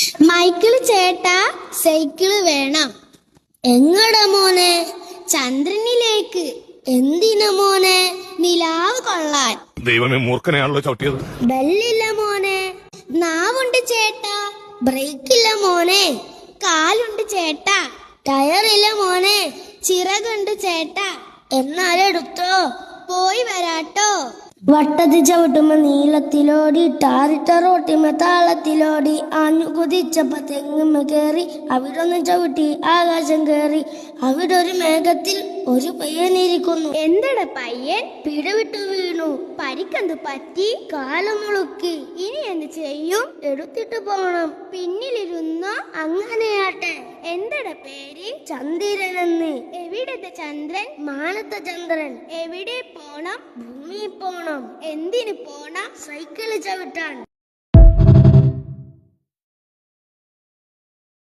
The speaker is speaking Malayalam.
മൈക്കിള് ചേട്ടാ, സൈക്കിള് വേണം. എങ്ങടാ മോനെ? ചന്ദ്രനിലേക്ക്. എന്തിനാ മോനെ? നിലാവ് കൊള്ളാൻ. ദൈവമേ, മൂർഖനെയാണല്ലോ ചവിട്ടിയത്. ബെല്ലില്ല മോനെ. നാവുണ്ട് ചേട്ടാ, ബ്രേക്കില്ല മോനെ. കാലുണ്ട് ചേട്ടാ, ടയറില്ല മോനെ. ചിറകുണ്ട് ചേട്ടാ. എന്നാലെടുത്തോ, പോയി വരാട്ടോ. വട്ടത്തിൽ ചവിട്ടുമ്പോ നീളത്തിലോടി, ടാറിട്ട റോട്ടിമ താളത്തിലോടി, ആഞ്ഞു കുതിച്ചപ്പോ തെങ്ങുമ്മ കേറി, അവിടൊന്ന് ചവിട്ടി ആകാശം കേറി. അവിടെ ഒരു മേഘത്തിൽ ഒരു പയ്യനിരിക്കുന്നു. എന്തട പയ്യൻ? പിടവിട്ടു വീണു. പരിക്കെന്ത് പറ്റി? കാലമുളുക്കി. ഇനി എന്ത് ചെയ്യും? എടുത്തിട്ട് പോണം. പിന്നിലിരുന്നോ? അങ്ങനെയാട്ടെ. എന്തട പേര്? ചന്ദ്രനെന്ന്. എവിടത്തെ ചന്ദ്രൻ? മാനത്തെ ചന്ദ്രൻ. എവിടെ പോണം? ഭൂമി പോണം. എന്തിനു പോണം? സൈക്കിള് ചവിട്ടാൻ.